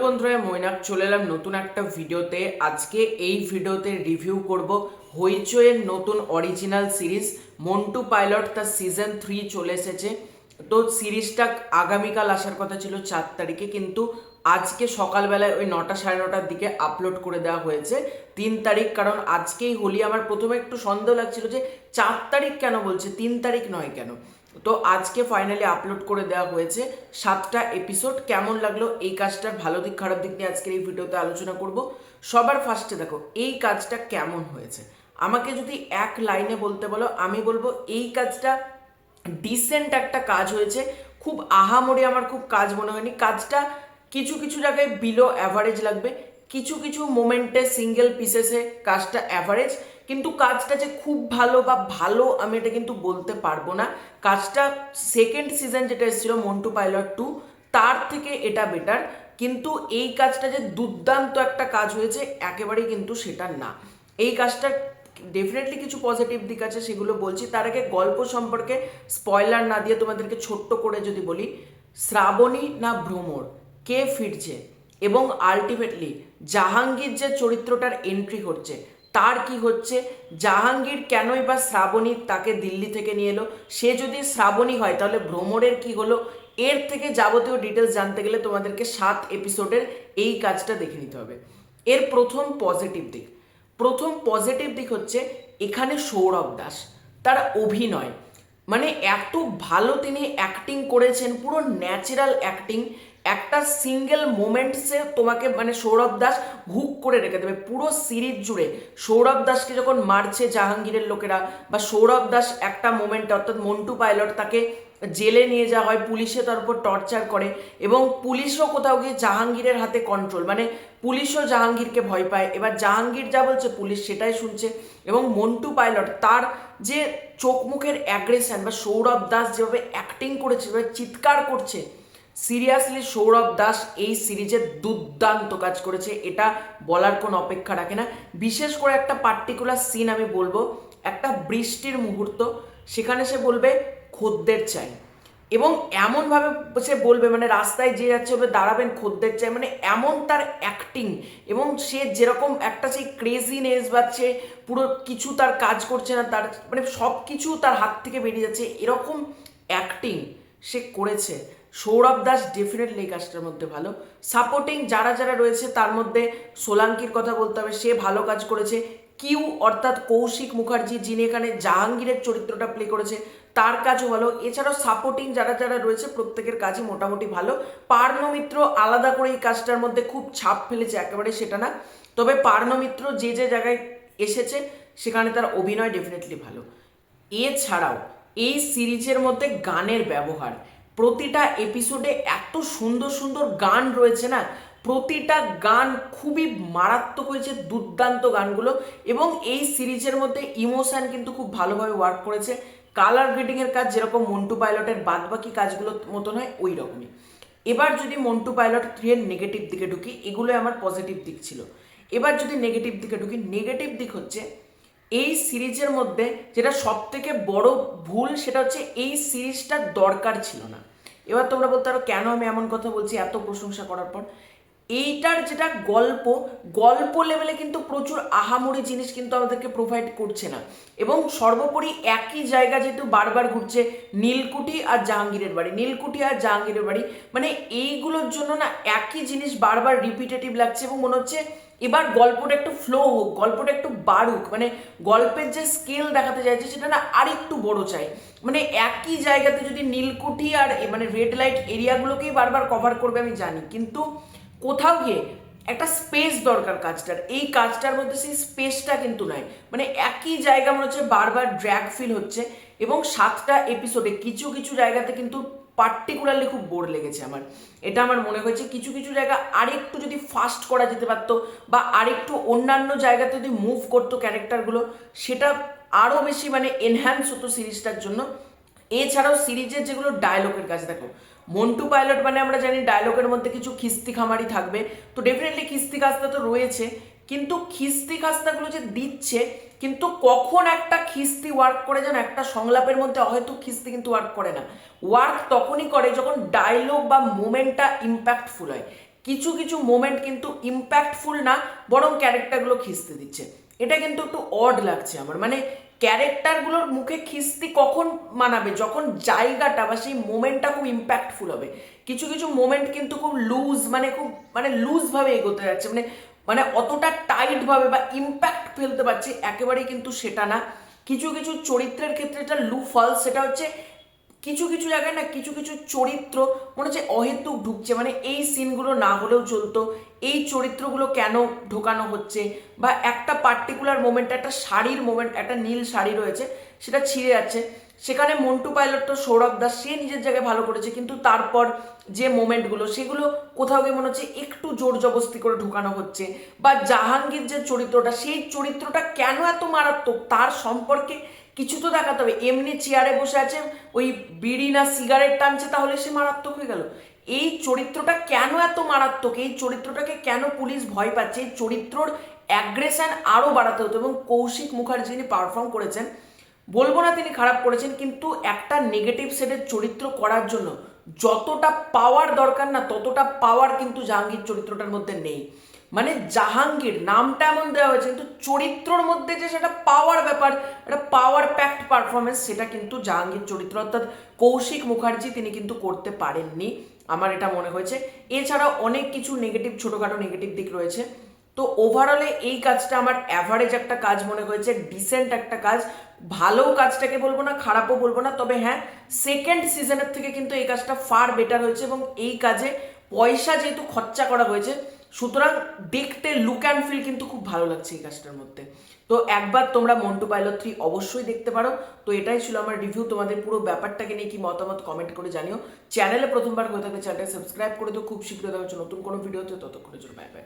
বন্ধুরা, মৈনাক চলে এলাম নতুন একটা ভিডিওতে। আজকে এই ভিডিওতে রিভিউ করব হইচইয়ের নতুন অরিজিনাল সিরিজ মন্টু পাইলট। তার সিজন 3 চলে এসেছে। তো সিরিজটা আগামীকাল আসার কথা ছিল 4 তারিখে, কিন্তু আজকে সকালবেলায় ওই 9টা সাড়ে 9টার দিকে আপলোড করে দেওয়া হয়েছে 3 তারিখ। কারণ আজকেই হোলি। আমার প্রথমে একটু সন্দেহ লাগছিল যে 4 তারিখ কেন বলছে, 3 তারিখ নয় কেন। তো আজকে ফাইনালি আপলোড করে দেওয়া হয়েছে 7টা এপিসোড। কেমন লাগলো এই কাজটার ভালো দিক খারাপ দিক নিয়ে আজকের এই ভিডিওতে আলোচনা করব। সবার ফার্স্টে দেখো এই কাজটা কেমন হয়েছে। আমাকে যদি এক লাইনে বলতে বলো, আমি বলবো এই কাজটা ডিসেন্ট একটা কাজ হয়েছে। খুব আহামরি আমার খুব কাজ মনে হয়নি। কাজটা কিছু কিছু জায়গায় বিলো অ্যাভারেজ লাগবে, কিছু কিছু মোমেন্টে সিঙ্গেল পিসেসে কাজটা অ্যাভারেজ, কিন্তু কাজটা যে খুব ভালো বা ভালো আমি এটা কিন্তু বলতে পারবো না। কাজটা সেকেন্ড সিজন যেটা এসেছিল মন্টু পাইলট 2, তার থেকে এটা বেটার। কিন্তু এই কাজটা যে দুর্দান্ত একটা কাজ হয়েছে একেবারেই কিন্তু সেটা না। এই কাজটা ডেফিনেটলি কিছু পজিটিভ দিক আছে, সেগুলো বলছি। তার আগে গল্প সম্পর্কে স্পয়লার না দিয়ে তোমাদেরকে ছোট্ট করে যদি বলি, শ্রাবণী না ভ্রমর, কে ফিরছে, এবং আলটিমেটলি জাহাঙ্গীর যে চরিত্রটার এন্ট্রি হচ্ছে তার কি হচ্ছে, জাহাঙ্গীর কেনই বা শ্রাবণী তাকে দিল্লি থেকে নিয়ে এলো, সে যদি শ্রাবণী হয় তাহলে ভ্রমরের কি হলো, এর থেকে যাবতীয় ডিটেলস জানতে গেলে তোমাদেরকে 7 এপিসোডের এই কাজটা দেখে নিতে হবে। এর প্রথম পজিটিভ দিক হচ্ছে এখানে সৌরভ দাস তার অভিনয়, মানে এত ভালো তিনি অ্যাক্টিং করেছেন, পুরো ন্যাচারাল অ্যাক্টিং। একটা সিঙ্গেল মোমেন্টসে তোমাকে মানে সৌরভ দাস হুক করে রেখে দেবে পুরো সিরিজ জুড়ে। সৌরভ দাসকে যখন মারছে জাহাঙ্গীরের লোকেরা, বা সৌরভ দাস একটা মোমেন্ট অর্থাৎ মন্টু পাইলট তাকে জেলে নিয়ে যাওয়া হয়, পুলিশে তার উপর টর্চার করে, এবং পুলিশও কোথাও গিয়ে জাহাঙ্গীরের হাতে কন্ট্রোল, মানে পুলিশও জাহাঙ্গীরকে ভয় পায়। এবার জাহাঙ্গীর যা বলছে পুলিশ সেটাই শুনছে, এবং মন্টু পাইলট তার যে চোখ মুখের অ্যাগ্রেশন, বা সৌরভ দাস যেভাবে অ্যাক্টিং করেছে, যেভাবে চিৎকার করছে, সিরিয়াসলি সৌরভ দাস এই সিরিজে দুর্দান্ত কাজ করেছে, এটা বলার কোনো অপেক্ষা রাখে না। বিশেষ করে একটা পার্টিকুলার সিন আমি বলবো, একটা বৃষ্টির মুহূর্ত, সেখানে সে বলবে খদ্দের চাই, এবং এমনভাবে সে বলবে মানে রাস্তায় যে যাচ্ছে হবে দাঁড়াবেন খদ্দের চাই, মানে এমন তার অ্যাক্টিং, এবং সে যেরকম একটা সেই ক্রেজিনেস বা সে পুরো কিছু তার কাজ করছে না, তার মানে সব কিছু তার হাত থেকে বেরিয়ে যাচ্ছে, এরকম অ্যাক্টিং সে করেছে। সৌরভ দাস ডেফিনেটলি এই কাজটার মধ্যে ভালো। সাপোর্টিং যারা যারা রয়েছে তার মধ্যে সোলাঙ্কির কথা বলতে হবে, সে ভালো কাজ করেছে। কিউ অর্থাৎ কৌশিক মুখার্জি, যিনি এখানে জাহাঙ্গীরের চরিত্রটা প্লে করেছে, তার কাজও ভালো। এছাড়াও সাপোর্টিং যারা যারা রয়েছে প্রত্যেকের কাজই মোটামুটি ভালো। পার্ণ মিত্র আলাদা করে এই কাজটার মধ্যে খুব ছাপ ফেলেছে একেবারে সেটা না, তবে পার্ণ মিত্র যে যে জায়গায় এসেছে সেখানে তার অভিনয় ডেফিনেটলি ভালো। এছাড়াও এই সিরিজের মধ্যে গানের ব্যবহার, প্রতিটা এপিসোডে এত সুন্দর সুন্দর গান রয়েছে না, প্রতিটা গান খুবই মারাত্মক হয়েছে, দুর্দান্ত গানগুলো। এবং এই সিরিজের মধ্যে ইমোশন কিন্তু খুব ভালোভাবে ওয়ার্ক করেছে। কালার গ্রেডিংয়ের কাজ যেরকম মন্টু পাইলটের বাদবাকি কাজগুলোর মতন হয় ওই রকমই। এবার যদি মন্টু পাইলট 3 এর নেগেটিভ দিকে ঢুকি, এগুলো আমার পজিটিভ দিক ছিল। এবার যদি নেগেটিভ দিকে ঢুকি, নেগেটিভ দিক হচ্ছে এই সিরিজের মধ্যে যেটা সব থেকে বড় ভুল, সেটা হচ্ছে এই সিরিজটার দরকার ছিল না। এবার তোমরা বলতে পারো কেন আমি এমন কথা বলছি এত প্রশংসা করার পর। এইটার যেটা গল্প লেভেলে কিন্তু প্রচুর আহামরি জিনিস কিন্তু আমাদেরকে প্রোভাইড করছে না, এবং সর্বোপরি একই জায়গা যেহেতু বারবার ঘুরছে, নীলকুঠি আর জাহাঙ্গীরের বাড়ি, মানে এইগুলোর জন্য না একই জিনিস বারবার রিপিটেটিভ লাগছে, এবং মনে হচ্ছে এবার গল্পটা একটু ফ্লো হোক, গল্পটা একটু বাড়ুক, মানে গল্পের যে স্কেল দেখাতে চাইছে সেটা না আর একটু বড় চাই। মানে একই জায়গাতে যদি নীলকুঠি আর মানে রেড লাইট এরিয়াগুলোকেই বারবার কভার করবে আমি জানি, কিন্তু কোথাও গিয়ে একটা স্পেস দরকার কাজটার, এই কাজটার মধ্যে সেই স্পেসটা কিন্তু নাই। মানে একই জায়গা মনে হচ্ছে বারবার ড্র্যাগ ফিল হচ্ছে, এবং 7টা এপিসোডে কিছু কিছু জায়গাতে কিন্তু পার্টিকুলারলি খুব বোর লেগেছে আমার। এটা আমার মনে হয়েছে কিছু কিছু জায়গা আরেকটু যদি ফাস্ট করা যেতে পারতো, বা আরেকটু অন্যান্য জায়গাতে যদি মুভ করতো ক্যারেক্টারগুলো, সেটা আরও বেশি মানে এনহ্যান্স হতো সিরিজটার জন্য। এছাড়াও সিরিজের যেগুলো ডায়লগের কাজ, দেখো মন্টু পাইলট মানে আমরা জানি ডায়লগের মধ্যে কিছু খিস্তি খামারি থাকবে, তো ডেফিনেটলি খিস্তি খাস্তা তো রয়েছে, কিন্তু খিস্তি খাস্তাগুলো যে দিচ্ছে, কিন্তু কখন একটা খিস্তি ওয়ার্ক করে যেন একটা সংলাপের মধ্যে হয়তো খিস্তি কিন্তু ওয়ার্ক করে না। ওয়ার্ক তখনই করে যখন ডায়লগ বা মোমেন্টটা ইম্প্যাক্টফুল হয়। কিছু কিছু মোমেন্ট কিন্তু ইম্প্যাক্টফুল না, বরং ক্যারেক্টারগুলো খিস্তে দিচ্ছে। এটা কিন্তু একটু অড লাগছে আমার, মানে ক্যারেক্টারগুলোর মুখে খিস্তি কখন মানাবে, যখন জায়গাটা বা সেই মোমেন্টটা খুব ইম্প্যাক্টফুল হবে। কিছু কিছু মোমেন্ট কিন্তু খুব লুজ, মানে খুব মানে লুজভাবে এগোতে যাচ্ছে, মানে মানে অতটা টাইটভাবে বা ইম্প্যাক্ট ফেলতে পারছি একেবারেই কিন্তু সেটা না। কিছু কিছু চরিত্রের ক্ষেত্রে এটা লু ফলস, সেটা হচ্ছে কিছু কিছু জায়গায় না কিছু কিছু চরিত্র মনে হচ্ছে অহেতুক ঢুকছে, মানে এই সিনগুলো না হলেও চলতো, এই চরিত্রগুলো কেন ঢোকানো হচ্ছে, বা একটা পার্টিকুলার মোমেন্ট, একটা শাড়ির মোমেন্ট, একটা নীল শাড়ি রয়েছে সেটা ছিঁড়ে যাচ্ছে, সেখানে মন্টু পাইলট তো সৌরভ দাস সে নিজের জায়গায় ভালো করেছে, কিন্তু তারপর যে মোমেন্টগুলো সেগুলো কোথাও গিয়ে মনে হচ্ছে একটু জোর জবস্তি করে ঢুকানো হচ্ছে। বা জাহাঙ্গীর যে চরিত্রটা, সেই চরিত্রটা কেন এত মারাত্মক তার সম্পর্কে কিছু তো দেখাতে হবে। এমনি চেয়ারে বসে আছে, ওই বিড়ি না সিগারেট টানছে, তাহলে সে মারাত্মক হয়ে গেল? এই চরিত্রটা কেন এত মারাত্মক, এই চরিত্রটাকে কেন পুলিশ ভয় পাচ্ছে, এই চরিত্রর অ্যাগ্রেশন আরও বাড়াতে হতো। এবং কৌশিক মুখার্জি যিনি পারফর্ম করেছেন, বলবো না তিনি খারাপ করেছেন, কিন্তু একটা নেগেটিভ সেটের চরিত্র করার জন্য যতটা পাওয়ার দরকার না, ততটা পাওয়ার কিন্তু জাহাঙ্গীর চরিত্রটার মধ্যে নেই। মানে জাহাঙ্গীর নামটা এমন দেওয়া হয়েছে, কিন্তু চরিত্রর মধ্যে যে সেটা পাওয়ার ব্যাপার, একটা পাওয়ার প্যাকড পারফরমেন্স, সেটা কিন্তু জাহাঙ্গীর চরিত্র অর্থাৎ কৌশিক মুখার্জি তিনি কিন্তু করতে পারেননি, আমার এটা মনে হয়েছে। এছাড়া অনেক কিছু নেগেটিভ, ছোটোখাটো নেগেটিভ দিক রয়েছে। তো ওভারঅলে এই কাজটা আমার অ্যাভারেজ একটা কাজ মনে হয়েছে, ডিসেন্ট একটা কাজ। ভালো কাজটাকে বলবো না, খারাপও বলবো না, তবে হ্যাঁ সেকেন্ড সিজনের থেকে কিন্তু এই কাজটা ফার বেটার হয়েছে। এবং এই কাজে পয়সা যেহেতু খরচা করা হয়েছে, সুতরাং দেখতে লুক অ্যান্ড ফিল কিন্তু খুব ভালো লাগছে এই কাজটার মধ্যে। তো একবার তোমরা মন্টু পাইলট 3 অবশ্যই দেখতে পারো। তো এটাই ছিল আমার রিভিউ, তোমাদের পুরো ব্যাপারটাকে নিয়ে কি মতামত কমেন্ট করে জানিও। চ্যানেলে প্রথমবার হয়ে থাকলে চ্যানেলটা সাবস্ক্রাইব করে দিও। খুব শীঘ্রই দেখা হচ্ছে নতুন কোনো ভিডিওতে, ততক্ষণের জন্য বাই বাই।